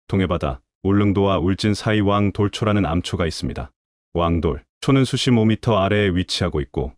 동해바다, 울릉도와 울진 사이 왕돌초라는 암초가 있습니다. 왕돌초는 수심 5m 아래에 위치하고 있고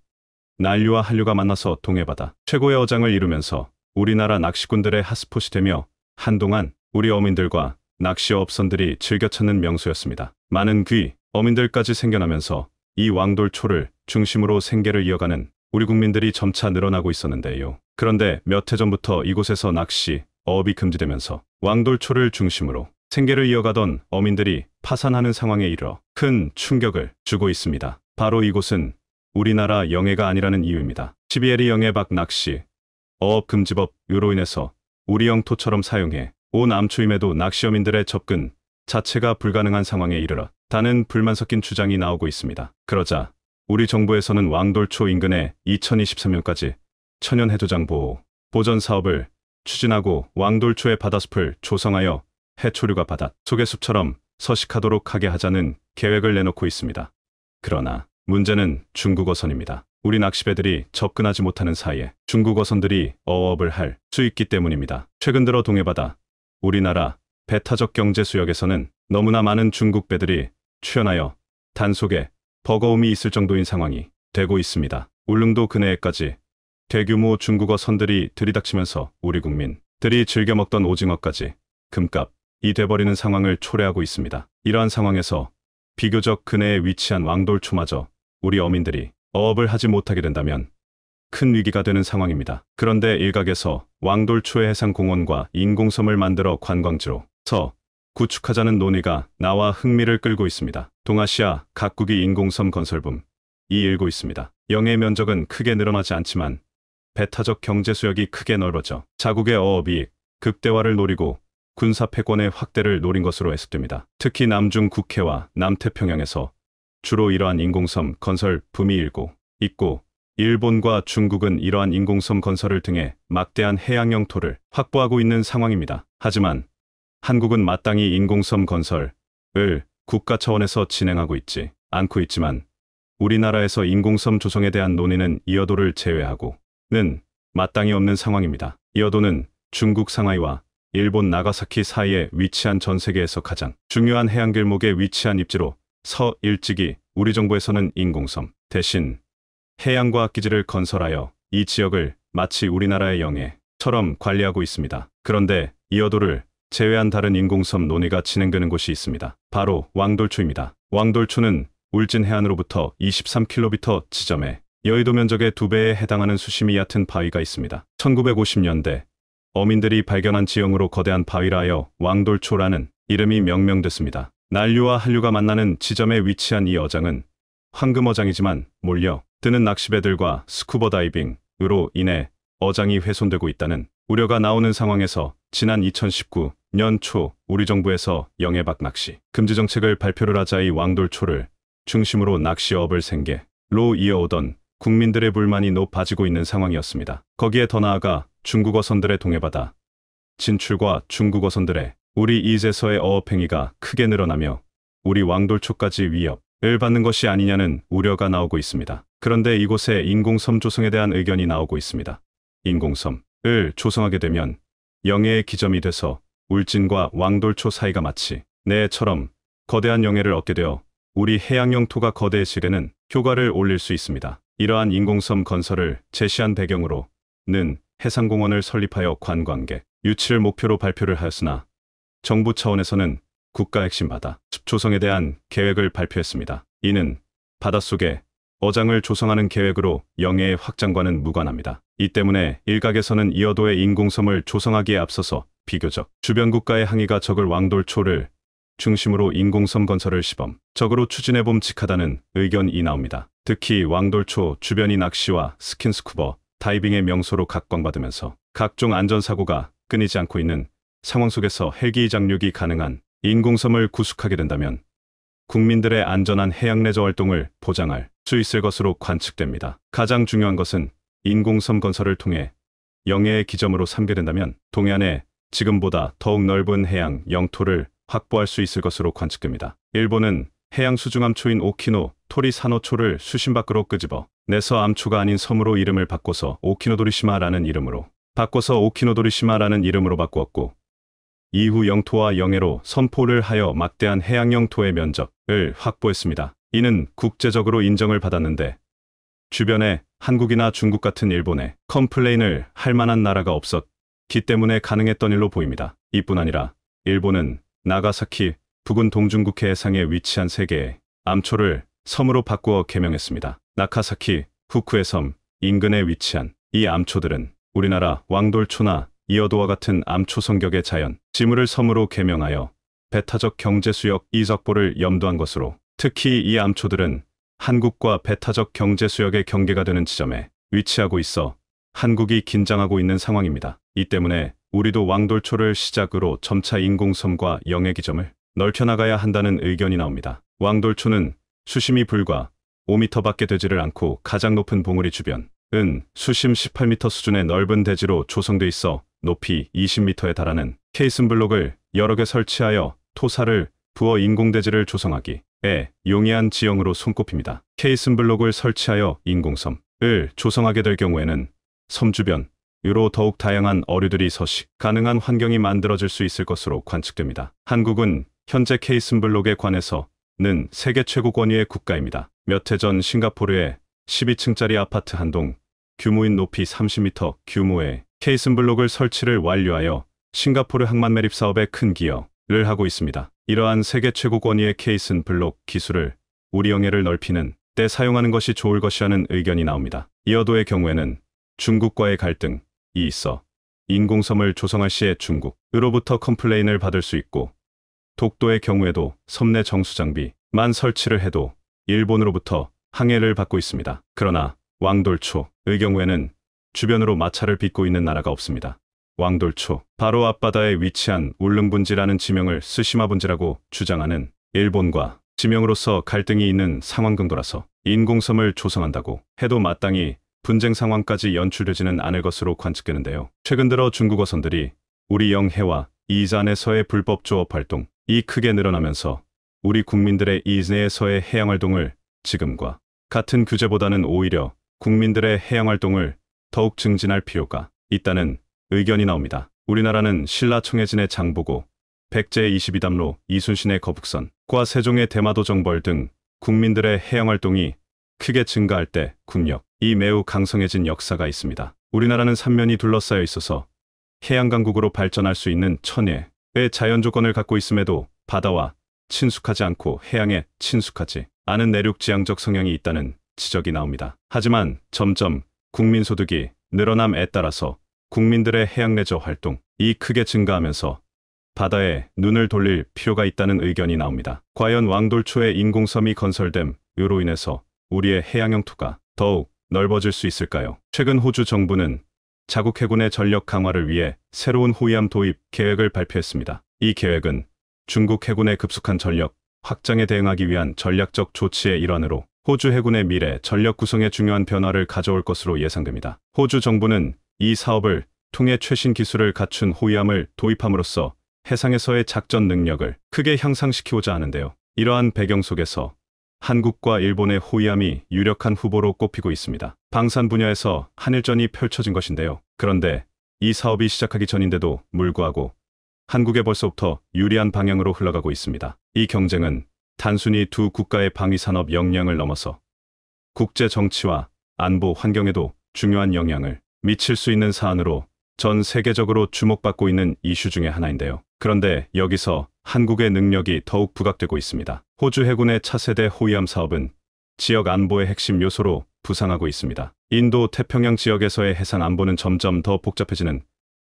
난류와 한류가 만나서 동해바다 최고의 어장을 이루면서 우리나라 낚시꾼들의 핫스폿이 되며 한동안 우리 어민들과 낚시업선들이 즐겨 찾는 명소였습니다. 많은 귀, 어민들까지 생겨나면서 이 왕돌초를 중심으로 생계를 이어가는 우리 국민들이 점차 늘어나고 있었는데요. 그런데 몇 해 전부터 이곳에서 낚시, 어업이 금지되면서 왕돌초를 중심으로 생계를 이어가던 어민들이 파산하는 상황에 이르러 큰 충격을 주고 있습니다. 바로 이곳은 우리나라 영해가 아니라는 이유입니다. 12LE 영해박 낚시, 어업금지법으로 인해서 우리 영토처럼 사용해 온 암초임에도 낚시어민들의 접근 자체가 불가능한 상황에 이르러 다는 불만 섞인 주장이 나오고 있습니다. 그러자 우리 정부에서는 왕돌초 인근에 2023년까지 천연 해조장 보호, 보전 사업을 추진하고 왕돌초의 바다숲을 조성하여 해초류가 바다 속의 숲처럼 서식하도록 하게 하자는 계획을 내놓고 있습니다. 그러나 문제는 중국어선입니다. 우리 낚시배들이 접근하지 못하는 사이에 중국어선들이 어업을 할 수 있기 때문입니다. 최근 들어 동해바다, 우리나라 배타적 경제 수역에서는 너무나 많은 중국 배들이 출현하여 단속에 버거움이 있을 정도인 상황이 되고 있습니다. 울릉도 근해에까지 대규모 중국어 선들이 들이닥치면서 우리 국민들이 즐겨 먹던 오징어까지 금값이 돼버리는 상황을 초래하고 있습니다. 이러한 상황에서 비교적 근해에 위치한 왕돌초마저 우리 어민들이 어업을 하지 못하게 된다면 큰 위기가 되는 상황입니다. 그런데 일각에서 왕돌초의 해상공원과 인공섬을 만들어 관광지로서 구축하자는 논의가 나와 흥미를 끌고 있습니다. 동아시아 각국이 인공섬 건설붐이 일고 있습니다. 영해 면적은 크게 늘어나지 않지만 배타적 경제 수역이 크게 넓어져 자국의 어업이 극대화를 노리고 군사 패권의 확대를 노린 것으로 해석됩니다. 특히 남중 국해와 남태평양에서 주로 이러한 인공섬 건설 붐이 일고 있고 일본과 중국은 이러한 인공섬 건설을 통해 막대한 해양 영토를 확보하고 있는 상황입니다. 하지만 한국은 마땅히 인공섬 건설을 국가 차원에서 진행하고 있지 않고 있지만 우리나라에서 인공섬 조성에 대한 논의는 이어도를 제외하고는 마땅히 없는 상황입니다. 이어도는 중국 상하이와 일본 나가사키 사이에 위치한 전 세계에서 가장 중요한 해양 길목에 위치한 입지로 서일찍이 우리 정부에서는 인공섬 대신 해양과학기지를 건설하여 이 지역을 마치 우리나라의 영해처럼 관리하고 있습니다. 그런데 이어도를 제외한 다른 인공섬 논의가 진행되는 곳이 있습니다. 바로 왕돌초입니다. 왕돌초는 울진 해안으로부터 23km 지점에 여의도 면적의 2배에 해당하는 수심이 얕은 바위가 있습니다. 1950년대 어민들이 발견한 지형으로 거대한 바위라 하여 왕돌초라는 이름이 명명됐습니다. 난류와 한류가 만나는 지점에 위치한 이 어장은 황금어장이지만 몰려 드는 낚시배들과 스쿠버 다이빙으로 인해 어장이 훼손되고 있다는 우려가 나오는 상황에서 지난 2019년 초 우리 정부에서 영해박 낚시 금지 정책을 발표를 하자 이 왕돌초를 중심으로 낚시업을 생계로 이어오던 국민들의 불만이 높아지고 있는 상황이었습니다. 거기에 더 나아가 중국어선들의 동해바다 진출과 중국어선들의 우리 이제서의 어업행위가 크게 늘어나며 우리 왕돌초까지 위협을 받는 것이 아니냐는 우려가 나오고 있습니다. 그런데 이곳에 인공섬 조성에 대한 의견이 나오고 있습니다. 인공섬을 조성하게 되면 영해의 기점이 돼서 울진과 왕돌초 사이가 마치 내처럼 거대한 영해를 얻게 되어 우리 해양 영토가 거대해지려는 효과를 올릴 수 있습니다. 이러한 인공섬 건설을 제시한 배경으로는 해상공원을 설립하여 관광객 유치를 목표로 발표를 하였으나 정부 차원에서는 국가 핵심 바다 숲 조성에 대한 계획을 발표했습니다. 이는 바닷속에 어장을 조성하는 계획으로 영해의 확장과는 무관합니다. 이 때문에 일각에서는 이어도의 인공섬을 조성하기에 앞서서 비교적 주변 국가의 항의가 적을 왕돌초를 중심으로 인공섬 건설을 시범적으로 추진해봄직하다는 의견이 나옵니다. 특히 왕돌초 주변이 낚시와 스킨스쿠버, 다이빙의 명소로 각광받으면서 각종 안전사고가 끊이지 않고 있는 상황 속에서 헬기 착륙이 가능한 인공섬을 구축하게 된다면 국민들의 안전한 해양 레저 활동을 보장할 수 있을 것으로 관측됩니다. 가장 중요한 것은 인공섬 건설을 통해 영해의 기점으로 삼게 된다면 동해안에 지금보다 더욱 넓은 해양 영토를 확보할 수 있을 것으로 관측됩니다. 일본은 해양 수중암초인 오키노 토리 산호초를 수심 밖으로 끄집어 내서 암초가 아닌 섬으로 이름을 바꿔서 오키노도리시마라는 이름으로 바꾸었고 이후 영토와 영해로 선포를 하여 막대한 해양 영토의 면적을 확보했습니다. 이는 국제적으로 인정을 받았는데 주변에 한국이나 중국 같은 일본에 컴플레인을 할 만한 나라가 없었기 때문에 가능했던 일로 보입니다. 이뿐 아니라 일본은 나가사키 부근 동중국해 해상에 위치한 3개의 암초를 섬으로 바꾸어 개명했습니다. 나카사키, 후쿠의 섬 인근에 위치한 이 암초들은 우리나라 왕돌초나 이어도와 같은 암초 성격의 자연 지물을 섬으로 개명하여 배타적 경제수역 이적보를 염두한 것으로, 특히 이 암초들은 한국과 배타적 경제수역의 경계가 되는 지점에 위치하고 있어 한국이 긴장하고 있는 상황입니다. 이 때문에 우리도 왕돌초를 시작으로 점차 인공섬과 영해 기점을 넓혀나가야 한다는 의견이 나옵니다. 왕돌초는 수심이 불과 5m밖에 되지를 않고 가장 높은 봉우리 주변은 수심 18m 수준의 넓은 대지로 조성돼 있어 높이 20m에 달하는 케이슨블록을 여러 개 설치하여 토사를 부어 인공대지를 조성하기에 용이한 지형으로 손꼽힙니다. 케이슨블록을 설치하여 인공섬을 조성하게 될 경우에는 섬 주변으로 더욱 다양한 어류들이 서식 가능한 환경이 만들어질 수 있을 것으로 관측됩니다. 한국은 현재 케이슨블록에 관해서는 세계 최고 권위의 국가입니다. 몇 해 전 싱가포르에 12층짜리 아파트 한 동 규모인 높이 30m 규모의 케이슨블록을 설치를 완료하여 싱가포르 항만 매립 사업에 큰 기여를 하고 있습니다. 이러한 세계 최고 권위의 케이슨블록 기술을 우리 영해를 넓히는 때 사용하는 것이 좋을 것이라는 의견이 나옵니다. 이어도의 경우에는 중국과의 갈등이 있어 인공섬을 조성할 시에 중국으로부터 컴플레인을 받을 수 있고, 독도의 경우에도 섬 내 정수장비만 설치를 해도 일본으로부터 항해를 받고 있습니다. 그러나 왕돌초의 경우에는 주변으로 마찰을 빚고 있는 나라가 없습니다. 왕돌초 바로 앞바다에 위치한 울릉분지라는 지명을 스시마분지라고 주장하는 일본과 지명으로서 갈등이 있는 상황정도라서 인공섬을 조성한다고 해도 마땅히 분쟁 상황까지 연출되지는 않을 것으로 관측되는데요. 최근 들어 중국 어선들이 우리 영해와 이산에서의 불법 조업 활동이 크게 늘어나면서 우리 국민들의 이내에서의 해양 활동을 지금과 같은 규제보다는 오히려 국민들의 해양 활동을 더욱 증진할 필요가 있다는 의견이 나옵니다. 우리나라는 신라 청해진의 장보고, 백제의 22담로 이순신의 거북선과 세종의 대마도 정벌 등 국민들의 해양 활동이 크게 증가할 때 국력이 매우 강성해진 역사가 있습니다. 우리나라는 삼면이 둘러싸여 있어서 해양 강국으로 발전할 수 있는 천혜의 자연 조건을 갖고 있음에도 바다와 친숙하지 않고 해양에 친숙하지 않은 내륙 지향적 성향이 있다는 지적이 나옵니다. 하지만 점점 국민 소득이 늘어남에 따라서 국민들의 해양 레저 활동이 크게 증가하면서 바다에 눈을 돌릴 필요가 있다는 의견이 나옵니다. 과연 왕돌초의 인공섬이 건설됨으로 인해서 우리의 해양 영토가 더욱 넓어질 수 있을까요? 최근 호주 정부는 자국 해군의 전력 강화를 위해 새로운 호위함 도입 계획을 발표했습니다. 이 계획은 중국 해군의 급속한 전력 확장에 대응하기 위한 전략적 조치의 일환으로 호주 해군의 미래 전력 구성에 중요한 변화를 가져올 것으로 예상됩니다. 호주 정부는 이 사업을 통해 최신 기술을 갖춘 호위함을 도입함으로써 해상에서의 작전 능력을 크게 향상시키고자 하는데요. 이러한 배경 속에서 한국과 일본의 호위함이 유력한 후보로 꼽히고 있습니다. 방산 분야에서 한일전이 펼쳐진 것인데요. 그런데 이 사업이 시작하기 전인데도 불구하고 한국에 벌써부터 유리한 방향으로 흘러가고 있습니다. 이 경쟁은 단순히 두 국가의 방위산업 역량을 넘어서 국제 정치와 안보 환경에도 중요한 영향을 미칠 수 있는 사안으로 전 세계적으로 주목받고 있는 이슈 중의 하나인데요. 그런데 여기서 한국의 능력이 더욱 부각되고 있습니다. 호주 해군의 차세대 호위함 사업은 지역 안보의 핵심 요소로 부상하고 있습니다. 인도 태평양 지역에서의 해상 안보는 점점 더 복잡해지는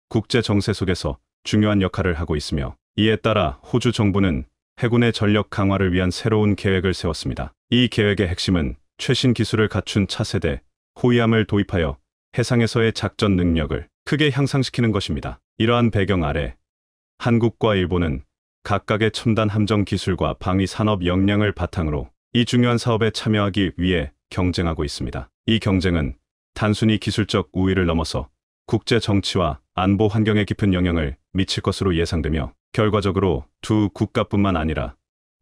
국제 정세 속에서 중요한 역할을 하고 있으며, 이에 따라 호주 정부는 해군의 전력 강화를 위한 새로운 계획을 세웠습니다. 이 계획의 핵심은 최신 기술을 갖춘 차세대 호위함을 도입하여 해상에서의 작전 능력을 크게 향상시키는 것입니다. 이러한 배경 아래 한국과 일본은 각각의 첨단 함정 기술과 방위 산업 역량을 바탕으로 이 중요한 사업에 참여하기 위해 경쟁하고 있습니다. 이 경쟁은 단순히 기술적 우위를 넘어서 국제 정치와 안보 환경에 깊은 영향을 미칠 것으로 예상되며, 결과적으로 두 국가뿐만 아니라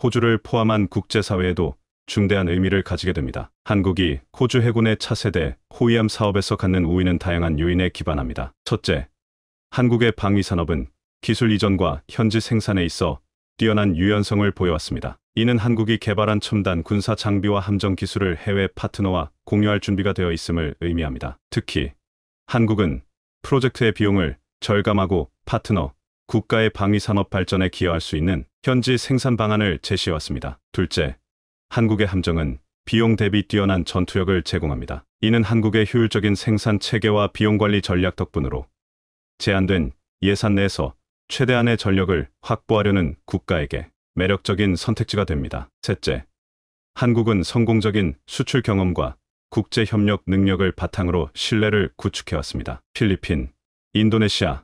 호주를 포함한 국제사회에도 중대한 의미를 가지게 됩니다. 한국이 호주 해군의 차세대 호위함 사업에서 갖는 우위는 다양한 요인에 기반합니다. 첫째, 한국의 방위 산업은 기술 이전과 현지 생산에 있어 뛰어난 유연성을 보여왔습니다. 이는 한국이 개발한 첨단 군사 장비와 함정 기술을 해외 파트너와 공유할 준비가 되어 있음을 의미합니다. 특히 한국은 프로젝트의 비용을 절감하고 파트너, 국가의 방위산업 발전에 기여할 수 있는 현지 생산 방안을 제시해왔습니다. 둘째, 한국의 함정은 비용 대비 뛰어난 전투력을 제공합니다. 이는 한국의 효율적인 생산 체계와 비용 관리 전략 덕분으로 제한된 예산 내에서 최대한의 전력을 확보하려는 국가에게 매력적인 선택지가 됩니다. 셋째, 한국은 성공적인 수출 경험과 국제 협력 능력을 바탕으로 신뢰를 구축해왔습니다. 필리핀, 인도네시아,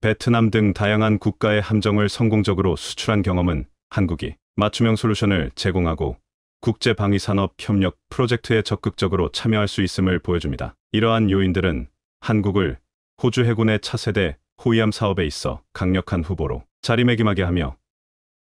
베트남 등 다양한 국가의 함정을 성공적으로 수출한 경험은 한국이 맞춤형 솔루션을 제공하고 국제 방위산업 협력 프로젝트에 적극적으로 참여할 수 있음을 보여줍니다. 이러한 요인들은 한국을 호주 해군의 차세대 호위함 사업에 있어 강력한 후보로 자리매김하게 하며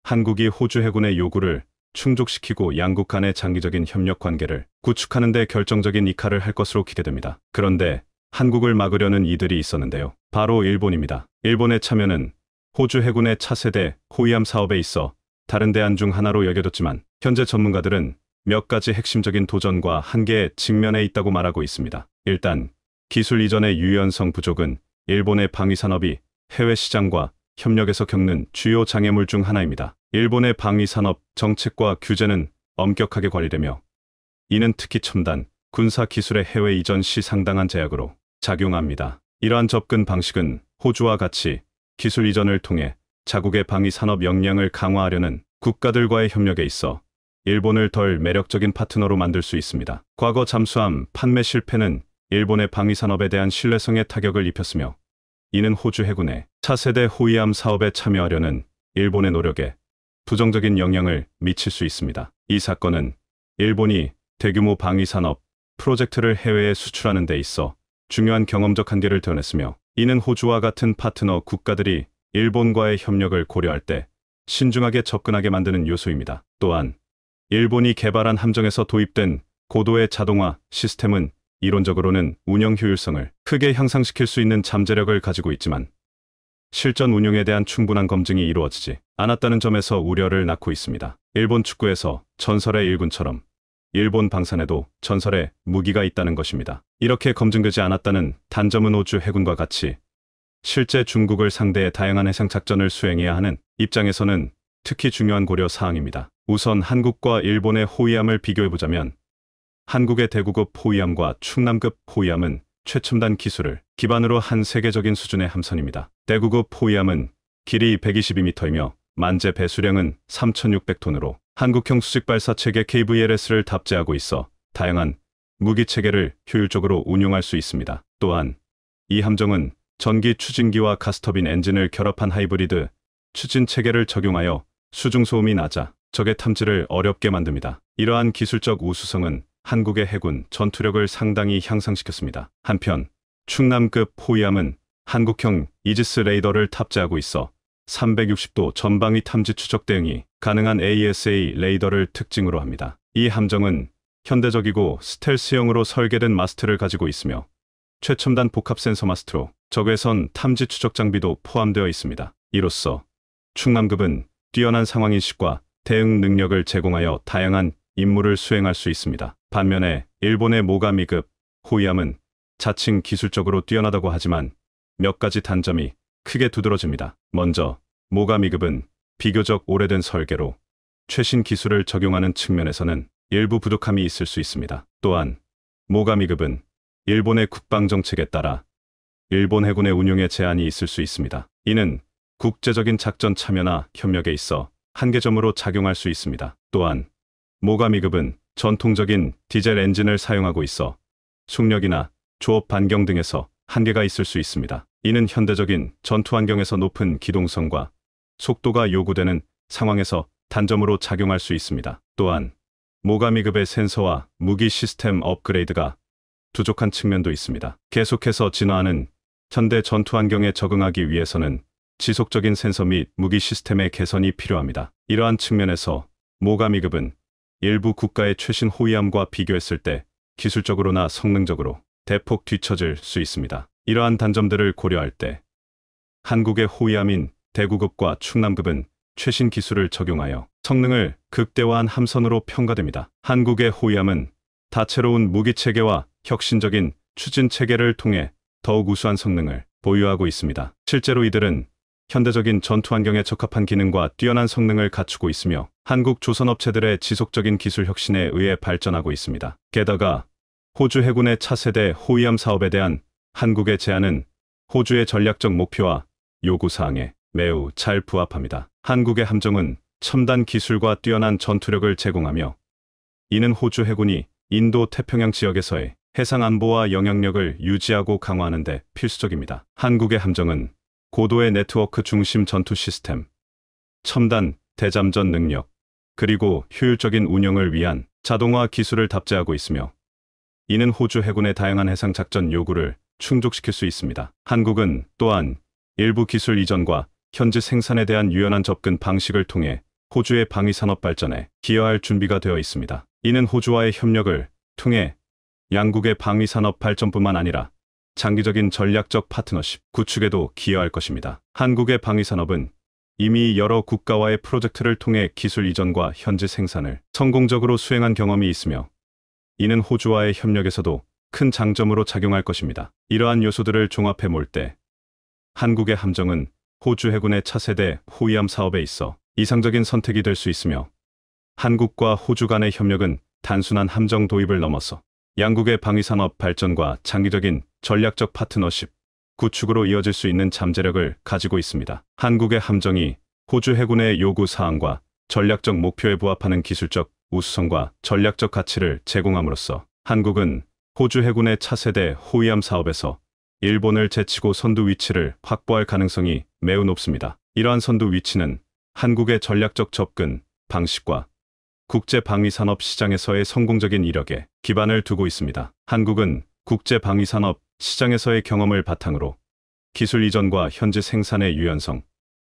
한국이 호주 해군의 요구를 충족시키고 양국 간의 장기적인 협력 관계를 구축하는 데 결정적인 역할을 할 것으로 기대됩니다. 그런데 한국을 막으려는 이들이 있었는데요. 바로 일본입니다. 일본의 참여는 호주 해군의 차세대 호위함 사업에 있어 다른 대안 중 하나로 여겨졌지만 현재 전문가들은 몇 가지 핵심적인 도전과 한계에 직면해 있다고 말하고 있습니다. 일단 기술 이전의 유연성 부족은 일본의 방위산업이 해외 시장과 협력에서 겪는 주요 장애물 중 하나입니다. 일본의 방위산업 정책과 규제는 엄격하게 관리되며 이는 특히 첨단 군사 기술의 해외 이전 시 상당한 제약으로 작용합니다. 이러한 접근 방식은 호주와 같이 기술 이전을 통해 자국의 방위산업 역량을 강화하려는 국가들과의 협력에 있어 일본을 덜 매력적인 파트너로 만들 수 있습니다. 과거 잠수함 판매 실패는 일본의 방위산업에 대한 신뢰성에 타격을 입혔으며 이는 호주 해군의 차세대 호위함 사업에 참여하려는 일본의 노력에 부정적인 영향을 미칠 수 있습니다. 이 사건은 일본이 대규모 방위산업 프로젝트를 해외에 수출하는 데 있어 중요한 경험적 한계를 드러냈으며 이는 호주와 같은 파트너 국가들이 일본과의 협력을 고려할 때 신중하게 접근하게 만드는 요소입니다. 또한 일본이 개발한 함정에서 도입된 고도의 자동화 시스템은 이론적으로는 운영 효율성을 크게 향상시킬 수 있는 잠재력을 가지고 있지만 실전 운용에 대한 충분한 검증이 이루어지지 않았다는 점에서 우려를 낳고 있습니다. 일본 축구에서 전설의 일군처럼 일본 방산에도 전설의 무기가 있다는 것입니다. 이렇게 검증되지 않았다는 단점은 호주 해군과 같이 실제 중국을 상대해 다양한 해상 작전을 수행해야 하는 입장에서는 특히 중요한 고려 사항입니다. 우선 한국과 일본의 호위함을 비교해보자면 한국의 대구급 호위함과 충남급 호위함은 최첨단 기술을 기반으로 한 세계적인 수준의 함선입니다. 대구급 호위함은 길이 122m이며 만재 배수량은 3,600톤으로 한국형 수직 발사 체계 KVLS를 탑재하고 있어 다양한 무기 체계를 효율적으로 운용할 수 있습니다. 또한 이 함정은 전기 추진기와 가스터빈 엔진을 결합한 하이브리드 추진 체계를 적용하여 수중소음이 낮아 적의 탐지를 어렵게 만듭니다. 이러한 기술적 우수성은 한국의 해군 전투력을 상당히 향상시켰습니다. 한편 충남급 호위함은 한국형 이지스 레이더를 탑재하고 있어 360도 전방위 탐지 추적 대응이 가능한 AESA 레이더를 특징으로 합니다. 이 함정은 현대적이고 스텔스형으로 설계된 마스트를 가지고 있으며 최첨단 복합 센서 마스트로 적외선 탐지 추적 장비도 포함되어 있습니다. 이로써 충남급은 뛰어난 상황인식과 대응 능력을 제공하여 다양한 임무를 수행할 수 있습니다. 반면에 일본의 모가미급 호위함은 자칭 기술적으로 뛰어나다고 하지만 몇 가지 단점이 크게 두드러집니다. 먼저 모가미급은 비교적 오래된 설계로 최신 기술을 적용하는 측면에서는 일부 부족함이 있을 수 있습니다. 또한 모가미급은 일본의 국방정책에 따라 일본 해군의 운용에 제한이 있을 수 있습니다. 이는 국제적인 작전 참여나 협력에 있어 한계점으로 작용할 수 있습니다. 또한 모가미급은 전통적인 디젤 엔진을 사용하고 있어 속력이나 조업 반경 등에서 한계가 있을 수 있습니다. 이는 현대적인 전투 환경에서 높은 기동성과 속도가 요구되는 상황에서 단점으로 작용할 수 있습니다. 또한 모가미급의 센서와 무기 시스템 업그레이드가 부족한 측면도 있습니다. 계속해서 진화하는 현대 전투 환경에 적응하기 위해서는 지속적인 센서 및 무기 시스템의 개선이 필요합니다. 이러한 측면에서 모가미급은 일부 국가의 최신 호위함과 비교했을 때 기술적으로나 성능적으로 대폭 뒤처질 수 있습니다. 이러한 단점들을 고려할 때 한국의 호위함인 대구급과 충남급은 최신 기술을 적용하여 성능을 극대화한 함선으로 평가됩니다. 한국의 호위함은 다채로운 무기체계와 혁신적인 추진체계를 통해 더욱 우수한 성능을 보유하고 있습니다. 실제로 이들은 현대적인 전투 환경에 적합한 기능과 뛰어난 성능을 갖추고 있으며 한국 조선업체들의 지속적인 기술 혁신에 의해 발전하고 있습니다. 게다가 호주 해군의 차세대 호위함 사업에 대한 한국의 제안은 호주의 전략적 목표와 요구사항에 매우 잘 부합합니다. 한국의 함정은 첨단 기술과 뛰어난 전투력을 제공하며 이는 호주 해군이 인도 태평양 지역에서의 해상 안보와 영향력을 유지하고 강화하는 데 필수적입니다. 한국의 함정은 고도의 네트워크 중심 전투 시스템, 첨단 대잠전 능력, 그리고 효율적인 운영을 위한 자동화 기술을 답재하고 있으며 이는 호주 해군의 다양한 해상 작전 요구를 충족시킬 수 있습니다. 한국은 또한 일부 기술 이전과 현지 생산에 대한 유연한 접근 방식을 통해 호주의 방위산업 발전에 기여할 준비가 되어 있습니다. 이는 호주와의 협력을 통해 양국의 방위산업 발전뿐만 아니라 장기적인 전략적 파트너십 구축에도 기여할 것입니다. 한국의 방위산업은 이미 여러 국가와의 프로젝트를 통해 기술 이전과 현지 생산을 성공적으로 수행한 경험이 있으며 이는 호주와의 협력에서도 큰 장점으로 작용할 것입니다. 이러한 요소들을 종합해 볼 때 한국의 함정은 호주 해군의 차세대 호위함 사업에 있어 이상적인 선택이 될 수 있으며 한국과 호주 간의 협력은 단순한 함정 도입을 넘어서 양국의 방위산업 발전과 장기적인 전략적 파트너십 구축으로 이어질 수 있는 잠재력을 가지고 있습니다. 한국의 함정이 호주 해군의 요구 사항과 전략적 목표에 부합하는 기술적 우수성과 전략적 가치를 제공함으로써 한국은 호주 해군의 차세대 호위함 사업에서 일본을 제치고 선두 위치를 확보할 가능성이 매우 높습니다. 이러한 선두 위치는 한국의 전략적 접근 방식과 국제 방위산업 시장에서의 성공적인 이력에 기반을 두고 있습니다. 한국은 국제 방위산업 시장에서의 경험을 바탕으로 기술 이전과 현지 생산의 유연성,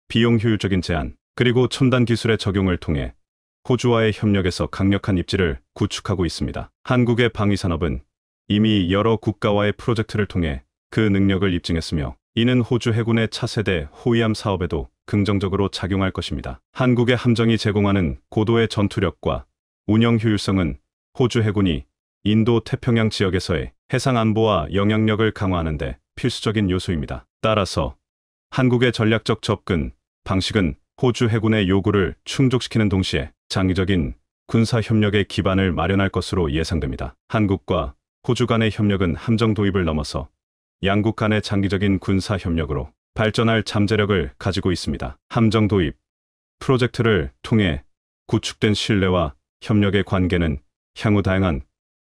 비용 효율적인 제한, 그리고 첨단 기술의 적용을 통해 호주와의 협력에서 강력한 입지를 구축하고 있습니다. 한국의 방위산업은 이미 여러 국가와의 프로젝트를 통해 그 능력을 입증했으며 이는 호주 해군의 차세대 호위함 사업에도 긍정적으로 작용할 것입니다. 한국의 함정이 제공하는 고도의 전투력과 운영 효율성은 호주 해군이 인도 태평양 지역에서의 해상 안보와 영향력을 강화하는 데 필수적인 요소입니다. 따라서 한국의 전략적 접근 방식은 호주 해군의 요구를 충족시키는 동시에 장기적인 군사 협력의 기반을 마련할 것으로 예상됩니다. 한국과 호주 간의 협력은 함정 도입을 넘어서 양국 간의 장기적인 군사 협력으로 발전할 잠재력을 가지고 있습니다. 함정 도입 프로젝트를 통해 구축된 신뢰와 협력의 관계는 향후 다양한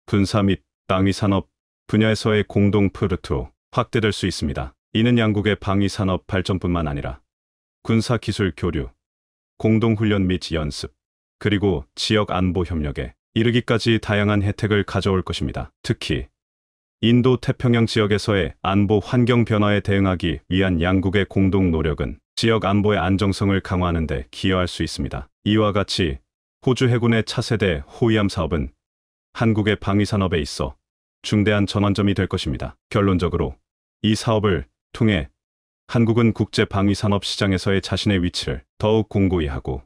군사 및 방위산업 분야에서의 공동 프로젝트로 확대될 수 있습니다. 이는 양국의 방위산업 발전뿐만 아니라 군사기술 교류, 공동훈련 및 연습, 그리고 지역 안보 협력에 이르기까지 다양한 혜택을 가져올 것입니다. 특히 인도 태평양 지역에서의 안보 환경 변화에 대응하기 위한 양국의 공동 노력은 지역 안보의 안정성을 강화하는 데 기여할 수 있습니다. 이와 같이 호주 해군의 차세대 호위함 사업은 한국의 방위산업에 있어 중대한 전환점이 될 것입니다. 결론적으로 이 사업을 통해 한국은 국제 방위산업 시장에서의 자신의 위치를 더욱 공고히 하고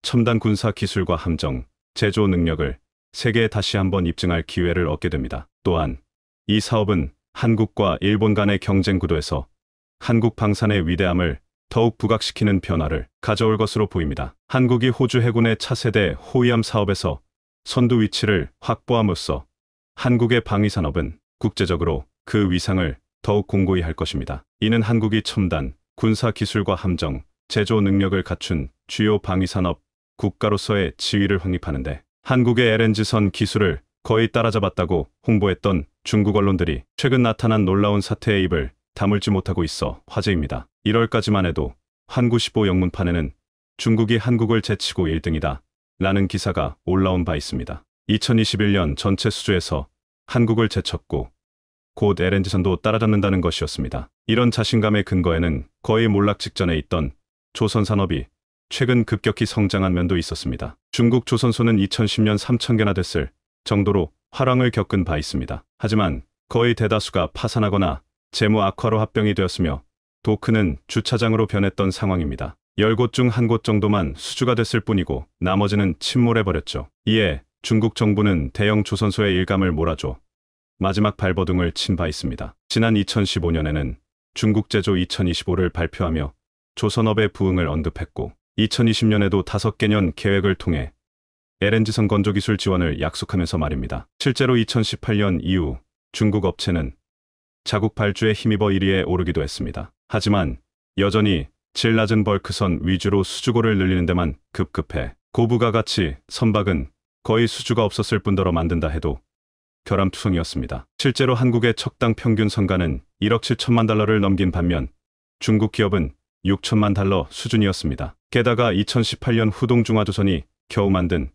첨단 군사 기술과 함정, 제조 능력을 세계에 다시 한번 입증할 기회를 얻게 됩니다. 또한 이 사업은 한국과 일본 간의 경쟁 구도에서 한국 방산의 위대함을 더욱 부각시키는 변화를 가져올 것으로 보입니다. 한국이 호주 해군의 차세대 호위함 사업에서 선두 위치를 확보함으로써 한국의 방위산업은 국제적으로 그 위상을 더욱 공고히 할 것입니다. 이는 한국이 첨단 군사 기술과 함정, 제조 능력을 갖춘 주요 방위산업 국가로서의 지위를 확립하는데 한국의 LNG선 기술을 거의 따라잡았다고 홍보했던 중국 언론들이 최근 나타난 놀라운 사태의 입을 다물지 못하고 있어 화제입니다. 1월까지만 해도 환구15 영문판에는 중국이 한국을 제치고 1등이다 라는 기사가 올라온 바 있습니다. 2021년 전체 수주에서 한국을 제쳤고 곧 LNG선도 따라잡는다는 것이었습니다. 이런 자신감의 근거에는 거의 몰락 직전에 있던 조선 산업이 최근 급격히 성장한 면도 있었습니다. 중국 조선소는 2010년 3,000개나 됐을 정도로 화랑을 겪은 바 있습니다. 하지만 거의 대다수가 파산하거나 재무 악화로 합병이 되었으며 도크는 주차장으로 변했던 상황입니다. 10곳 중 한 곳 정도만 수주가 됐을 뿐이고 나머지는 침몰해버렸죠. 이에 중국 정부는 대형 조선소에 일감을 몰아줘 마지막 발버둥을 친 바 있습니다. 지난 2015년에는 중국 제조 2025를 발표하며 조선업의 부흥을 언급했고 2020년에도 5개년 계획을 통해 LNG선 건조기술 지원을 약속하면서 말입니다. 실제로 2018년 이후 중국 업체는 자국 발주에 힘입어 1위에 오르기도 했습니다. 하지만 여전히 질 낮은 벌크선 위주로 수주고를 늘리는 데만 급급해 고부가가치 선박은 거의 수주가 없었을 뿐더러 만든다 해도 결함투성이었습니다. 실제로 한국의 척당 평균 선가는 1억 7천만 달러를 넘긴 반면 중국 기업은 6천만 달러 수준이었습니다. 게다가 2018년 후동중화조선이 겨우 만든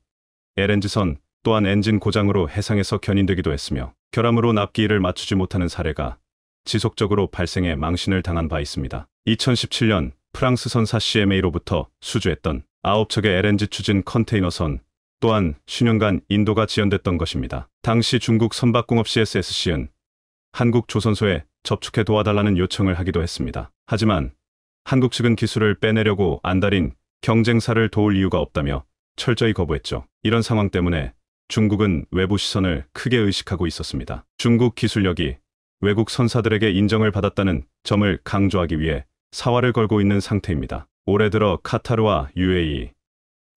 LNG선 또한 엔진 고장으로 해상에서 견인되기도 했으며 결함으로 납기일을 맞추지 못하는 사례가 지속적으로 발생해 망신을 당한 바 있습니다. 2017년 프랑스 선사 CMA로부터 수주했던 9척의 LNG 추진 컨테이너선 또한 수년간 인도가 지연됐던 것입니다. 당시 중국 선박공업 CSSC는 한국 조선소에 접촉해 도와달라는 요청을 하기도 했습니다. 하지만 한국 측은 기술을 빼내려고 안달인 경쟁사를 도울 이유가 없다며 철저히 거부했죠. 이런 상황 때문에 중국은 외부 시선을 크게 의식하고 있었습니다. 중국 기술력이 외국 선사들에게 인정을 받았다는 점을 강조하기 위해 사활을 걸고 있는 상태입니다. 올해 들어 카타르와 UAE,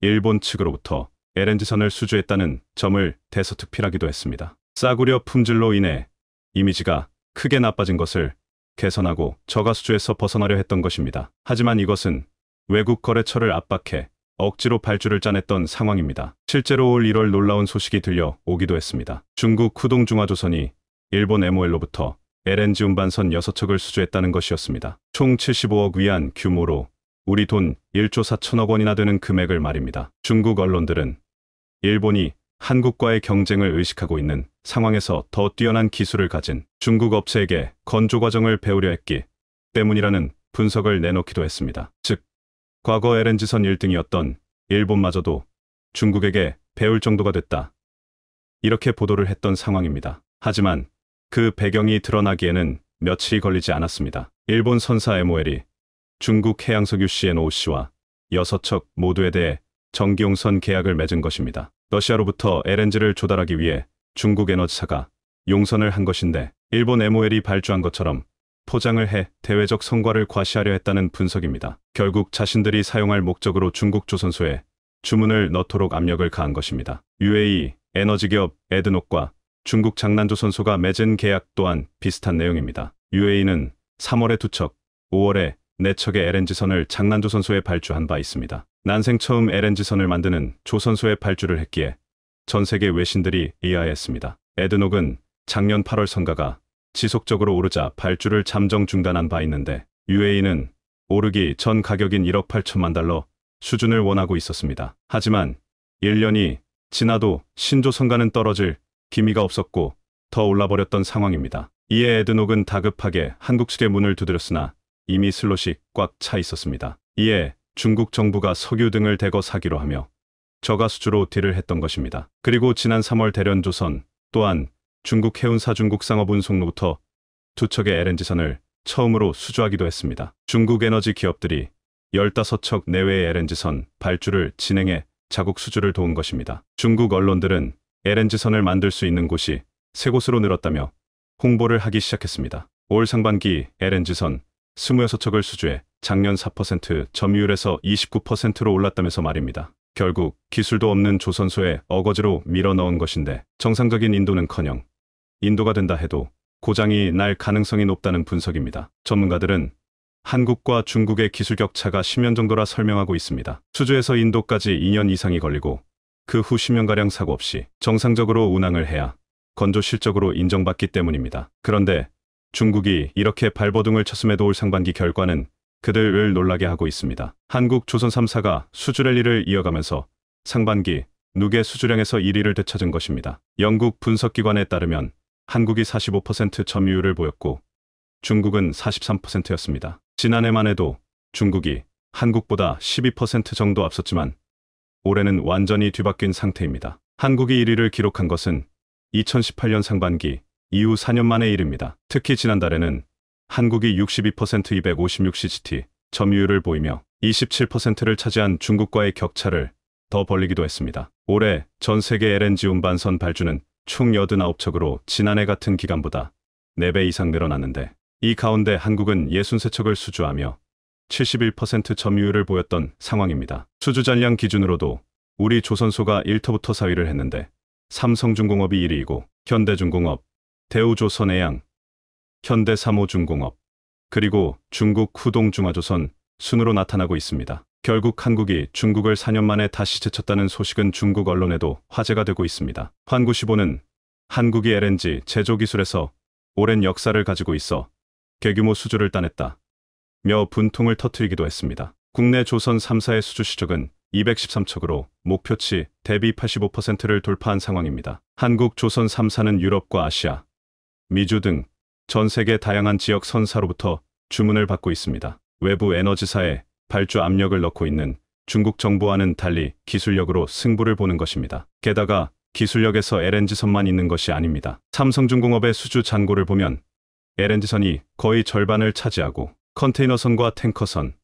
일본 측으로부터 LNG선을 수주했다는 점을 대서특필하기도 했습니다. 싸구려 품질로 인해 이미지가 크게 나빠진 것을 개선하고 저가 수주에서 벗어나려 했던 것입니다. 하지만 이것은 외국 거래처를 압박해 억지로 발주를 짜냈던 상황입니다. 실제로 올 1월 놀라운 소식이 들려오기도 했습니다. 중국 후동중화조선이 일본 MOL로부터 LNG 운반선 6척을 수주했다는 것이었습니다. 총 75억 위안 규모로 우리 돈 1조 4천억 원이나 되는 금액을 말입니다. 중국 언론들은 일본이 한국과의 경쟁을 의식하고 있는 상황에서 더 뛰어난 기술을 가진 중국 업체에게 건조 과정을 배우려 했기 때문이라는 분석을 내놓기도 했습니다. 즉, 과거 LNG선 1등이었던 일본마저도 중국에게 배울 정도가 됐다. 이렇게 보도를 했던 상황입니다. 하지만 그 배경이 드러나기에는 며칠이 걸리지 않았습니다. 일본 선사 MOL이 중국 해양석 UCNOC와 6척 모두에 대해 정기용선 계약을 맺은 것입니다. 러시아로부터 LNG를 조달하기 위해 중국 에너지사가 용선을 한 것인데 일본 MOL이 발주한 것처럼 포장을 해 대외적 성과를 과시하려 했다는 분석입니다. 결국 자신들이 사용할 목적으로 중국 조선소에 주문을 넣도록 압력을 가한 것입니다. UAE 에너지기업 에드녹과 중국 장난조선소가 맺은 계약 또한 비슷한 내용입니다. UAE는 3월에 2척, 5월에 4척의 LNG선을 장난조선소에 발주한 바 있습니다. 난생 처음 LNG선을 만드는 조선소에 발주를 했기에 전 세계 외신들이 의아해했습니다. 에드녹은 작년 8월 선가가 지속적으로 오르자 발주를 잠정 중단한 바 있는데 UAE는 오르기 전 가격인 1억 8천만 달러 수준을 원하고 있었습니다. 하지만 1년이 지나도 신조 선가는 떨어질 기미가 없었고 더 올라버렸던 상황입니다. 이에 에드녹은 다급하게 한국 측의 문을 두드렸으나 이미 슬롯이 꽉 차 있었습니다. 이에 중국 정부가 석유 등을 대거 사기로 하며 저가 수주로 딜을 했던 것입니다. 그리고 지난 3월 대련조선 또한 중국 해운사 중국상업운송로부터 2척의 LNG선을 처음으로 수주하기도 했습니다. 중국 에너지 기업들이 15척 내외의 LNG선 발주를 진행해 자국 수주를 도운 것입니다. 중국 언론들은 LNG선을 만들 수 있는 곳이 3곳으로 늘었다며 홍보를 하기 시작했습니다. 올 상반기 LNG선 26척을 수주해 작년 4% 점유율에서 29%로 올랐다면서 말입니다. 결국 기술도 없는 조선소에 어거지로 밀어넣은 것인데 정상적인 인도는커녕 인도가 된다 해도 고장이 날 가능성이 높다는 분석입니다. 전문가들은 한국과 중국의 기술 격차가 10년 정도라 설명하고 있습니다. 수주에서 인도까지 2년 이상이 걸리고 그 후 10년가량 사고 없이 정상적으로 운항을 해야 건조 실적으로 인정받기 때문입니다. 그런데 중국이 이렇게 발버둥을 쳤음에도 올 상반기 결과는 그들을 놀라게 하고 있습니다. 한국 조선 3사가 수주 랠리를 이어가면서 상반기 누계 수주량에서 1위를 되찾은 것입니다. 영국 분석기관에 따르면 한국이 45% 점유율을 보였고 중국은 43%였습니다. 지난해만 해도 중국이 한국보다 12% 정도 앞섰지만 올해는 완전히 뒤바뀐 상태입니다. 한국이 1위를 기록한 것은 2018년 상반기 이후 4년 만의 일입니다. 특히 지난달에는 한국이 62% 256CGT 점유율을 보이며 27%를 차지한 중국과의 격차를 더 벌리기도 했습니다. 올해 전 세계 LNG 운반선 발주는 총 89척으로 지난해 같은 기간보다 4배 이상 늘어났는데, 이 가운데 한국은 63척을 수주하며 71% 점유율을 보였던 상황입니다. 수주 잔량 기준으로도 우리 조선소가 1터부터 4위를 했는데, 삼성중공업이 1위이고 현대중공업, 대우조선해양, 현대삼호중공업, 그리고 중국 후동중화조선 순으로 나타나고 있습니다. 결국 한국이 중국을 4년 만에 다시 제쳤다는 소식은 중국 언론에도 화제가 되고 있습니다. 환구시보는 한국이 LNG 제조 기술에서 오랜 역사를 가지고 있어 대규모 수주를 따냈다 며 분통을 터뜨리기도 했습니다. 국내 조선 3사의 수주 시적은 213척으로 목표치 대비 85%를 돌파한 상황입니다. 한국 조선 3사는 유럽과 아시아, 미주 등 전 세계 다양한 지역 선사로부터 주문을 받고 있습니다. 외부 에너지사에 발주 압력을 넣고 있는 중국 정부와는 달리 기술력으로 승부를 보는 것입니다. 게다가 기술력에서 LNG선만 있는 것이 아닙니다. 삼성중공업의 수주 잔고를 보면 LNG선이 거의 절반을 차지하고 컨테이너선과 탱커선,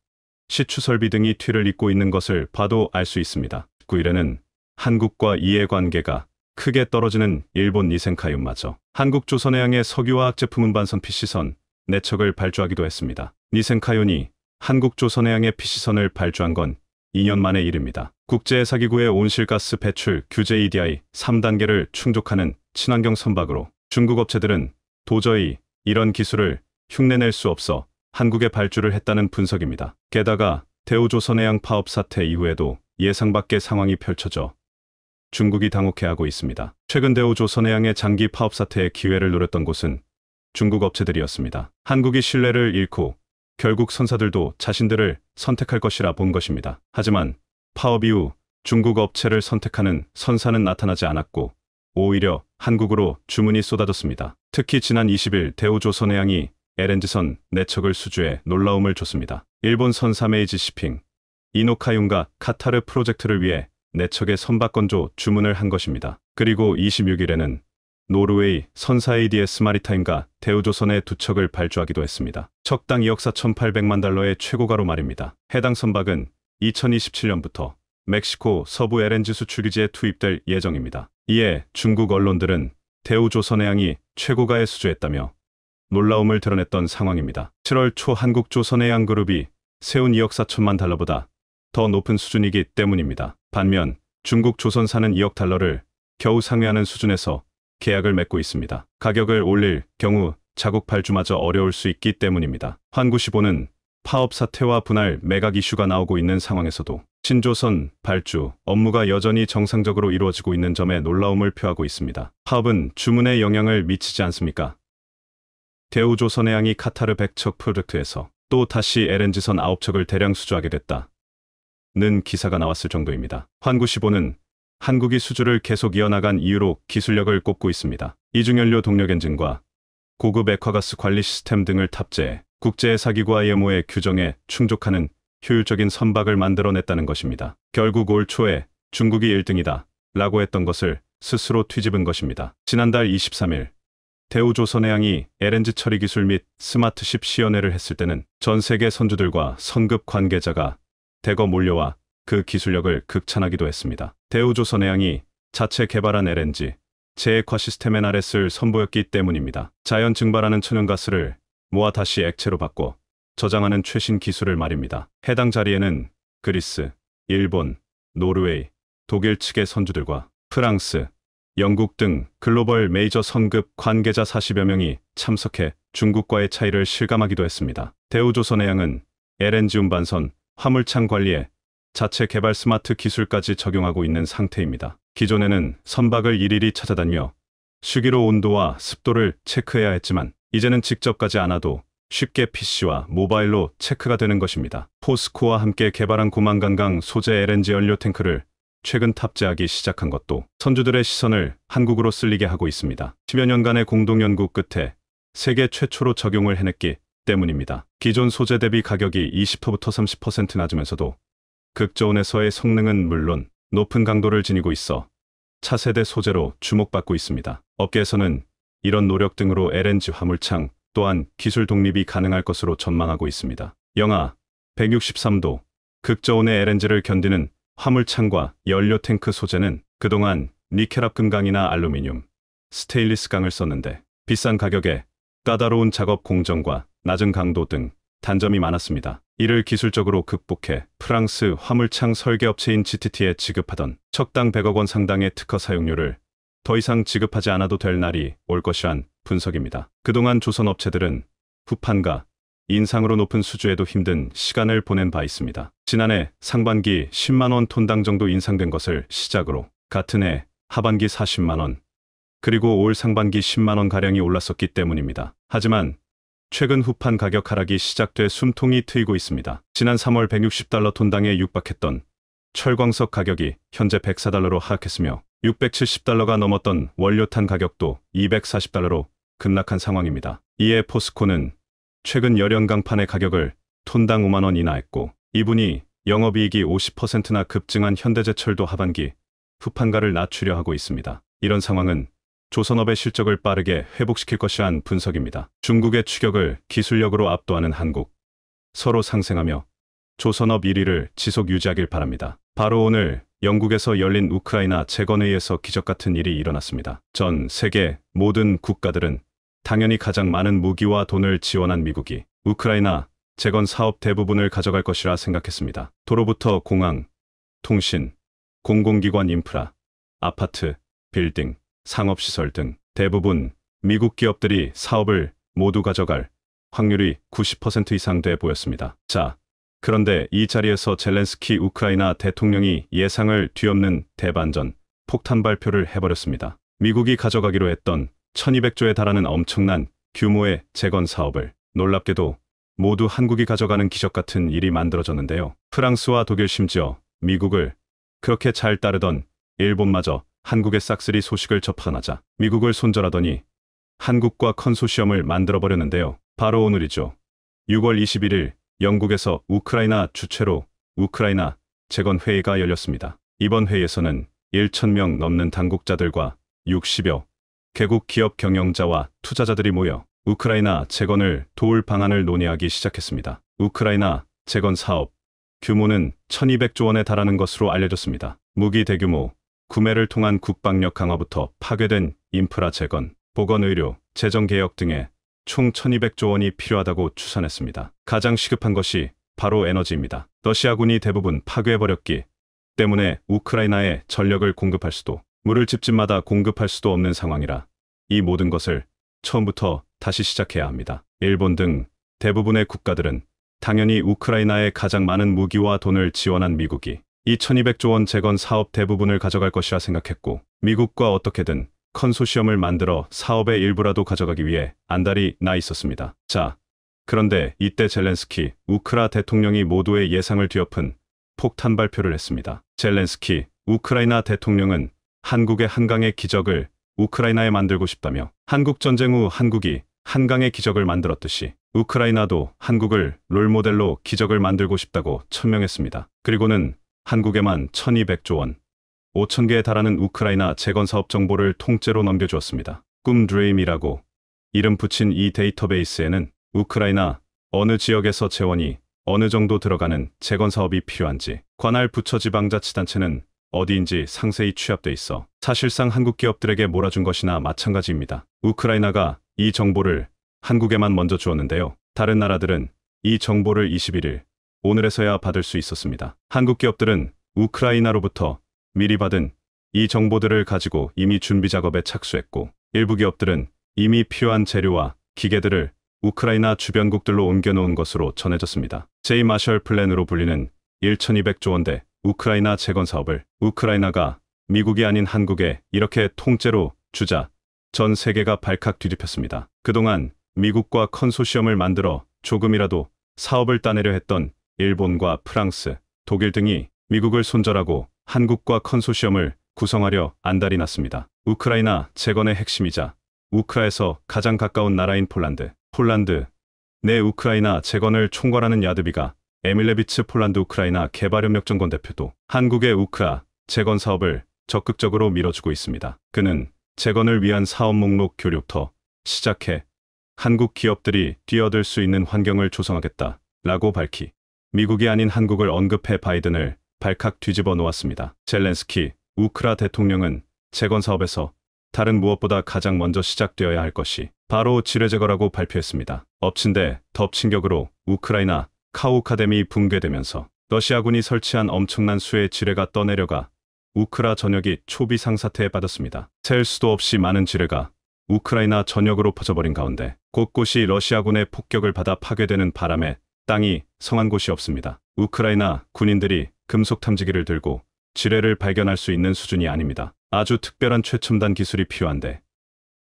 시추설비 등이 뒤를 잇고 있는 것을 봐도 알 수 있습니다. 9일에는 한국과 이해관계가 크게 떨어지는 일본 니센카이온마저 한국조선해양의 석유화학 제품 운반선 PC선 4척을 발주하기도 했습니다. 니센카이온이 한국조선해양의 PC선을 발주한 건 2년 만의 일입니다. 국제사기구의 온실가스 배출 규제 EEDI 3단계를 충족하는 친환경 선박으로 중국 업체들은 도저히 이런 기술을 흉내낼 수 없어 한국에 발주를 했다는 분석입니다. 게다가 대우조선해양 파업 사태 이후에도 예상 밖의 상황이 펼쳐져 중국이 당혹해하고 있습니다. 최근 대우조선해양의 장기 파업 사태의 기회를 노렸던 곳은 중국 업체들이었습니다. 한국이 신뢰를 잃고 결국 선사들도 자신들을 선택할 것이라 본 것입니다. 하지만 파업 이후 중국 업체를 선택하는 선사는 나타나지 않았고 오히려 한국으로 주문이 쏟아졌습니다. 특히 지난 20일 대우조선해양이 LNG선 4척을 수주해 놀라움을 줬습니다. 일본 선사 메이지 시핑, 이노카윤과 카타르 프로젝트를 위해 4척의 선박건조 주문을 한 것입니다. 그리고 26일에는 노르웨이 선사 ADS 마리타임과 대우조선의 2척을 발주하기도 했습니다. 척당 2억 4,800만 달러의 최고가로 말입니다. 해당 선박은 2027년부터 멕시코 서부 LNG 수출기지에 투입될 예정입니다. 이에 중국 언론들은 대우조선해양이 최고가에 수주했다며 놀라움을 드러냈던 상황입니다. 7월 초 한국조선해양그룹이 세운 2억 4천만 달러보다 더 높은 수준이기 때문입니다. 반면 중국 조선사는 2억 달러를 겨우 상회하는 수준에서 계약을 맺고 있습니다. 가격을 올릴 경우 자국 발주마저 어려울 수 있기 때문입니다. 환구시보는 파업 사태와 분할 매각 이슈가 나오고 있는 상황에서도 신조선 발주 업무가 여전히 정상적으로 이루어지고 있는 점에 놀라움을 표하고 있습니다. 파업은 주문에 영향을 미치지 않습니까? 대우조선해양이 카타르 100척 프로젝트에서 또 다시 LNG선 9척을 대량 수주하게 됐다 는 기사가 나왔을 정도입니다. 환구시보는 한국이 수주를 계속 이어나간 이유로 기술력을 꼽고 있습니다. 이중연료 동력 엔진과 고급 액화가스 관리 시스템 등을 탑재해 국제사기구 IMO의 규정에 충족하는 효율적인 선박을 만들어냈다는 것입니다. 결국 올 초에 중국이 1등이다 라고 했던 것을 스스로 뒤집은 것입니다. 지난달 23일 대우조선해양이 LNG 처리 기술 및 스마트십 시연회를 했을 때는 전 세계 선주들과 선급 관계자가 대거 몰려와 그 기술력을 극찬하기도 했습니다. 대우조선해양이 자체 개발한 LNG, 제액화 시스템 NRS를 선보였기 때문입니다. 자연 증발하는 천연가스를 모아 다시 액체로 바꿔 저장하는 최신 기술을 말입니다. 해당 자리에는 그리스, 일본, 노르웨이, 독일 측의 선주들과 프랑스, 영국 등 글로벌 메이저 선급 관계자 40여 명이 참석해 중국과의 차이를 실감하기도 했습니다. 대우조선해양은 LNG 운반선, 화물창 관리에 자체 개발 스마트 기술까지 적용하고 있는 상태입니다. 기존에는 선박을 일일이 찾아다니며 수기로 온도와 습도를 체크해야 했지만 이제는 직접 가지 않아도 쉽게 PC와 모바일로 체크가 되는 것입니다. 포스코와 함께 개발한 고만간강 소재 LNG 연료 탱크를 최근 탑재하기 시작한 것도 선주들의 시선을 한국으로 쓸리게 하고 있습니다. 10여 년간의 공동 연구 끝에 세계 최초로 적용을 해냈기 때문입니다. 기존 소재 대비 가격이 20%부터 30% 낮으면서도 극저온에서의 성능은 물론 높은 강도를 지니고 있어 차세대 소재로 주목받고 있습니다. 업계에서는 이런 노력 등으로 LNG 화물창 또한 기술 독립이 가능할 것으로 전망하고 있습니다. 영하 163도 극저온의 LNG를 견디는 화물창과 연료 탱크 소재는 그동안 니켈합 금강이나 알루미늄, 스테인리스 강을 썼는데 비싼 가격에 까다로운 작업 공정과 낮은 강도 등 단점이 많았습니다. 이를 기술적으로 극복해 프랑스 화물창 설계업체인 GTT에 지급하던 척당 100억 원 상당의 특허 사용료를 더 이상 지급하지 않아도 될 날이 올 것이란 분석입니다. 그동안 조선업체들은 후판과 인상으로 높은 수주에도 힘든 시간을 보낸 바 있습니다. 지난해 상반기 10만 원 톤당 정도 인상된 것을 시작으로 같은 해 하반기 40만 원, 그리고 올 상반기 10만 원 가량이 올랐었기 때문입니다. 하지만 최근 후판 가격 하락이 시작돼 숨통이 트이고 있습니다. 지난 3월 160달러 톤당에 육박했던 철광석 가격이 현재 104달러로 하락했으며 670달러가 넘었던 원료탄 가격도 240달러로 급락한 상황입니다. 이에 포스코는 최근 열연강판의 가격을 톤당 5만 원 인하했고, 이분이 영업이익이 50%나 급증한 현대제철도 하반기 후판가를 낮추려 하고 있습니다. 이런 상황은 조선업의 실적을 빠르게 회복시킬 것이란 분석입니다. 중국의 추격을 기술력으로 압도하는 한국, 서로 상생하며 조선업 1위를 지속 유지하길 바랍니다. 바로 오늘 영국에서 열린 우크라이나 재건회의에서 기적같은 일이 일어났습니다. 전 세계 모든 국가들은 당연히 가장 많은 무기와 돈을 지원한 미국이 우크라이나 재건 사업 대부분을 가져갈 것이라 생각했습니다. 도로부터 공항, 통신, 공공기관 인프라, 아파트, 빌딩, 상업시설 등 대부분 미국 기업들이 사업을 모두 가져갈 확률이 90% 이상 돼 보였습니다. 자, 그런데 이 자리에서 젤렌스키 우크라이나 대통령이 예상을 뒤엎는 대반전, 폭탄 발표를 해버렸습니다. 미국이 가져가기로 했던 1200조에 달하는 엄청난 규모의 재건 사업을 놀랍게도 모두 한국이 가져가는 기적같은 일이 만들어졌는데요. 프랑스와 독일, 심지어 미국을 그렇게 잘 따르던 일본마저 한국의 싹쓸이 소식을 접하자마자 미국을 손절하더니 한국과 컨소시엄을 만들어버렸는데요. 바로 오늘이죠. 6월 21일 영국에서 우크라이나 주최로 우크라이나 재건 회의가 열렸습니다. 이번 회의에서는 1,000명 넘는 당국자들과 60여 개국 기업 경영자와 투자자들이 모여 우크라이나 재건을 도울 방안을 논의하기 시작했습니다. 우크라이나 재건 사업 규모는 1,200조 원에 달하는 것으로 알려졌습니다. 무기 대규모 구매를 통한 국방력 강화부터 파괴된 인프라 재건, 보건의료, 재정개혁 등에 총 1,200조 원이 필요하다고 추산했습니다. 가장 시급한 것이 바로 에너지입니다. 러시아군이 대부분 파괴해버렸기 때문에 우크라이나에 전력을 공급할 수도, 물을 집집마다 공급할 수도 없는 상황이라 이 모든 것을 처음부터 다시 시작해야 합니다. 일본 등 대부분의 국가들은 당연히 우크라이나에 가장 많은 무기와 돈을 지원한 미국이 이 1,200조 원 재건 사업 대부분을 가져갈 것이라 생각했고, 미국과 어떻게든 컨소시엄을 만들어 사업의 일부라도 가져가기 위해 안달이 나 있었습니다. 자, 그런데 이때 젤렌스키 우크라 대통령이 모두의 예상을 뒤엎은 폭탄 발표를 했습니다. 젤렌스키 우크라이나 대통령은 한국의 한강의 기적을 우크라이나에 만들고 싶다며, 한국 전쟁 후 한국이 한강의 기적을 만들었듯이 우크라이나도 한국을 롤모델로 기적을 만들고 싶다고 천명했습니다. 그리고는 한국에만 1,200조 원, 5,000개에 달하는 우크라이나 재건 사업 정보를 통째로 넘겨주었습니다. 꿈 드림이라고 이름 붙인 이 데이터베이스에는 우크라이나 어느 지역에서 재원이 어느 정도 들어가는 재건 사업이 필요한지, 관할 부처 지방자치단체는 어디인지 상세히 취합돼 있어 사실상 한국 기업들에게 몰아준 것이나 마찬가지입니다. 우크라이나가 이 정보를 한국에만 먼저 주었는데요. 다른 나라들은 이 정보를 21일, 오늘에서야 받을 수 있었습니다. 한국 기업들은 우크라이나로부터 미리 받은 이 정보들을 가지고 이미 준비 작업에 착수했고, 일부 기업들은 이미 필요한 재료와 기계들을 우크라이나 주변국들로 옮겨놓은 것으로 전해졌습니다. 제2마셜 플랜으로 불리는 1,200조 원대 우크라이나 재건 사업을 우크라이나가 미국이 아닌 한국에 이렇게 통째로 주자 전 세계가 발칵 뒤집혔습니다. 그동안 미국과 컨소시엄을 만들어 조금이라도 사업을 따내려 했던 일본과 프랑스, 독일 등이 미국을 손절하고 한국과 컨소시엄을 구성하려 안달이 났습니다. 우크라이나 재건의 핵심이자 우크라에서 가장 가까운 나라인 폴란드 내 우크라이나 재건을 총괄하는 야드비가 에밀레비츠 폴란드 우크라이나 개발협력정권 대표도 한국의 우크라 재건 사업을 적극적으로 밀어주고 있습니다. 그는 재건을 위한 사업 목록 교류부터 시작해 한국 기업들이 뛰어들 수 있는 환경을 조성하겠다라고 밝히 미국이 아닌 한국을 언급해 바이든을 발칵 뒤집어 놓았습니다. 젤렌스키 우크라 대통령은 재건 사업에서 다른 무엇보다 가장 먼저 시작되어야 할 것이 바로 지뢰 제거라고 발표했습니다. 엎친 데 덮친 격으로 우크라이나 카우카댐이 붕괴되면서 러시아군이 설치한 엄청난 수의 지뢰가 떠내려가 우크라 전역이 초비 상사태에 빠졌습니다. 셀 수도 없이 많은 지뢰가 우크라이나 전역으로 퍼져버린 가운데 곳곳이 러시아군의 폭격을 받아 파괴되는 바람에 땅이 성한 곳이 없습니다. 우크라이나 군인들이 금속 탐지기를 들고 지뢰를 발견할 수 있는 수준이 아닙니다. 아주 특별한 최첨단 기술이 필요한데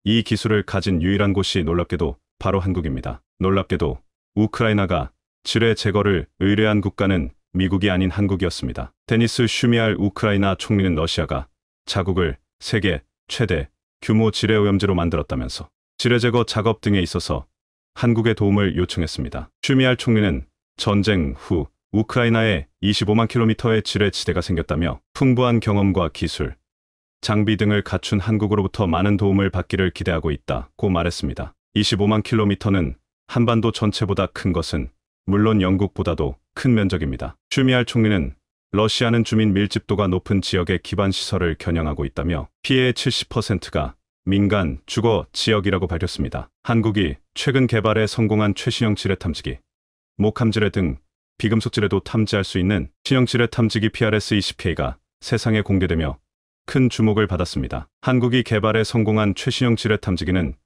이 기술을 가진 유일한 곳이 놀랍게도 바로 한국입니다. 놀랍게도 우크라이나가 지뢰 제거를 의뢰한 국가는 미국이 아닌 한국이었습니다. 데니스 슈미알 우크라이나 총리는 러시아가 자국을 세계 최대 규모 지뢰 오염지로 만들었다면서 지뢰 제거 작업 등에 있어서 한국의 도움을 요청했습니다. 슈미알 총리는 전쟁 후 우크라이나에 25만 킬로미터의 지뢰 지대가 생겼다며 풍부한 경험과 기술, 장비 등을 갖춘 한국으로부터 많은 도움을 받기를 기대하고 있다고 말했습니다. 25만 킬로미터는 한반도 전체보다 큰 것은 물론 영국보다도 큰 면적입니다. 슈미알 총리는 러시아는 주민 밀집도가 높은 지역의 기반 시설을 겨냥하고 있다며 피해의 70%가 민간 주거 지역이라고 밝혔습니다. 한국이 최근 개발에 성공한 최신형 지뢰 탐지기, 목함 지뢰 등 비금속 지뢰도 탐지할 수 있는 신형 지뢰 탐지기 PRS-20K가 세상에 공개되며 큰 주목을 받았습니다. 한국이 개발에 성공한 최신형 지뢰 탐지기는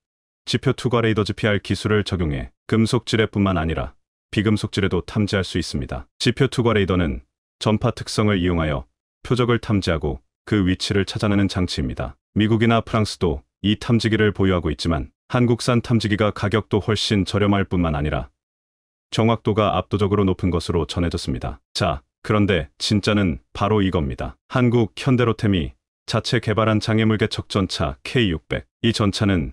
지표 투과 레이더 GPR 기술을 적용해 금속 지뢰뿐만 아니라 비금속 지뢰도 탐지할 수 있습니다. 지표 투과 레이더는 전파 특성을 이용하여 표적을 탐지하고 그 위치를 찾아내는 장치입니다. 미국이나 프랑스도 이 탐지기를 보유하고 있지만 한국산 탐지기가 가격도 훨씬 저렴할 뿐만 아니라 정확도가 압도적으로 높은 것으로 전해졌습니다. 자, 그런데 진짜는 바로 이겁니다. 한국 현대로템이 자체 개발한 장애물개척 전차 K600. 이 전차는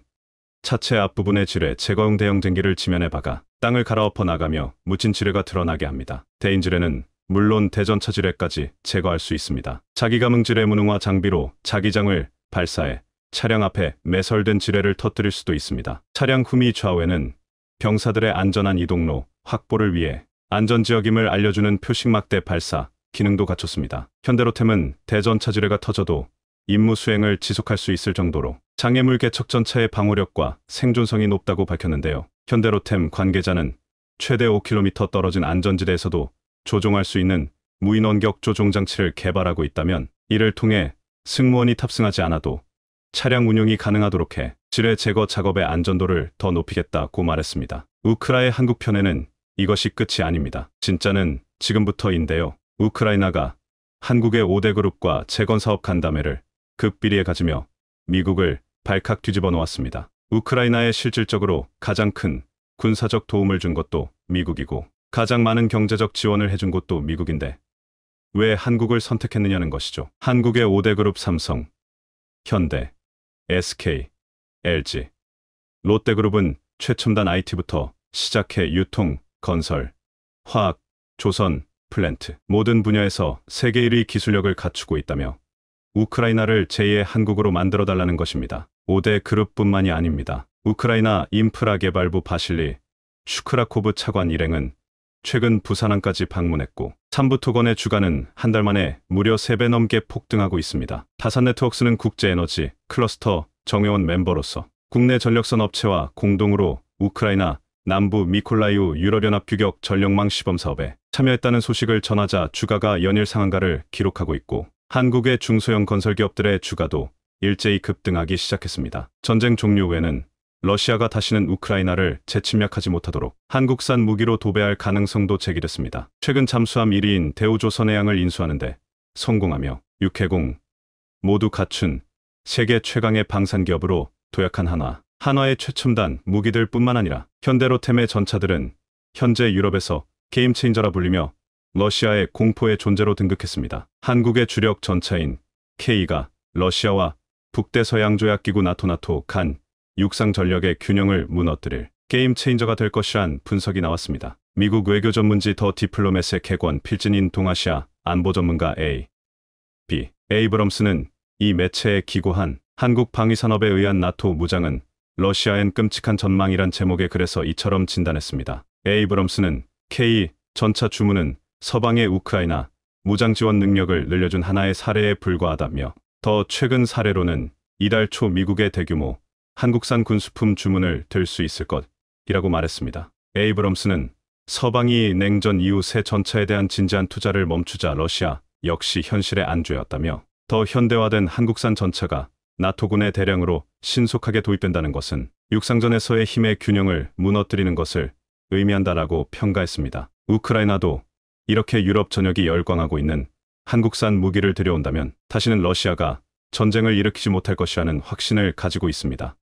차체 앞부분의 지뢰 제거용 대형 쟁기를 지면에 박아 땅을 갈아엎어 나가며 묻힌 지뢰가 드러나게 합니다. 대인 지뢰는 물론 대전차 지뢰까지 제거할 수 있습니다. 자기감응 지뢰 무능화 장비로 자기장을 발사해 차량 앞에 매설된 지뢰를 터뜨릴 수도 있습니다. 차량 후미 좌우에는 병사들의 안전한 이동로 확보를 위해 안전지역임을 알려주는 표식막대 발사 기능도 갖췄습니다. 현대로템은 대전차 지뢰가 터져도 임무 수행을 지속할 수 있을 정도로 장애물 개척 전차의 방호력과 생존성이 높다고 밝혔는데요. 현대로템 관계자는 최대 5km 떨어진 안전지대에서도 조종할 수 있는 무인 원격 조종 장치를 개발하고 있다면 이를 통해 승무원이 탑승하지 않아도 차량 운용이 가능하도록 해 지뢰 제거 작업의 안전도를 더 높이겠다고 말했습니다. 우크라의 한국 편에는 이것이 끝이 아닙니다. 진짜는 지금부터인데요. 우크라이나가 한국의 5대 그룹과 재건 사업 간담회를 극비리에 가지며 미국을 발칵 뒤집어 놓았습니다. 우크라이나에 실질적으로 가장 큰 군사적 도움을 준 것도 미국이고 가장 많은 경제적 지원을 해준 곳도 미국인데 왜 한국을 선택했느냐는 것이죠. 한국의 5대 그룹 삼성, 현대, SK, LG, 롯데그룹은 최첨단 IT부터 시작해 유통, 건설, 화학, 조선, 플랜트 모든 분야에서 세계 1위 기술력을 갖추고 있다며 우크라이나를 제2의 한국으로 만들어달라는 것입니다. 5대 그룹뿐만이 아닙니다. 우크라이나 인프라개발부 바실리 슈크라코브 차관 일행은 최근 부산항까지 방문했고 삼부토건의 주가는 한 달 만에 무려 3배 넘게 폭등하고 있습니다. 다산네트웍스는 국제에너지 클러스터 정회원 멤버로서 국내 전력선 업체와 공동으로 우크라이나 남부 미콜라이우 유럽연합 규격 전력망 시범 사업에 참여했다는 소식을 전하자 주가가 연일 상한가를 기록하고 있고 한국의 중소형 건설기업들의 주가도 일제히 급등하기 시작했습니다. 전쟁 종료 후에는 러시아가 다시는 우크라이나를 재침략하지 못하도록 한국산 무기로 도배할 가능성도 제기됐습니다. 최근 잠수함 1위인 대우조선해양을 인수하는데 성공하며 육해공 모두 갖춘 세계 최강의 방산기업으로 도약한 한화의 최첨단 무기들 뿐만 아니라 현대로템의 전차들은 현재 유럽에서 게임체인저라 불리며 러시아의 공포의 존재로 등극했습니다. 한국의 주력 전차인 K가 러시아와 북대서양조약기구 나토 간 육상 전력의 균형을 무너뜨릴 게임 체인저가 될 것이란 분석이 나왔습니다. 미국 외교 전문지 더 디플로맷의 객원 필진인 동아시아 안보 전문가 A.B. 에이브럼스는 이 매체에 기고한 한국 방위산업에 의한 나토 무장은 러시아엔 끔찍한 전망이란 제목의 글에서 이처럼 진단했습니다. 에이브럼스는 K 전차 주문은 서방의 우크라이나 무장 지원 능력을 늘려준 하나의 사례에 불과하다며, 더 최근 사례로는 이달 초 미국의 대규모 한국산 군수품 주문을 들 수 있을 것이라고 말했습니다. 에이브럼스는 서방이 냉전 이후 새 전차에 대한 진지한 투자를 멈추자 러시아 역시 현실의 안주였다며, 더 현대화된 한국산 전차가 나토군의 대량으로 신속하게 도입된다는 것은 육상전에서의 힘의 균형을 무너뜨리는 것을 의미한다라고 평가했습니다. 우크라이나도 이렇게 유럽 전역이 열광하고 있는 한국산 무기를 들여온다면 다시는 러시아가 전쟁을 일으키지 못할 것이라는 확신을 가지고 있습니다.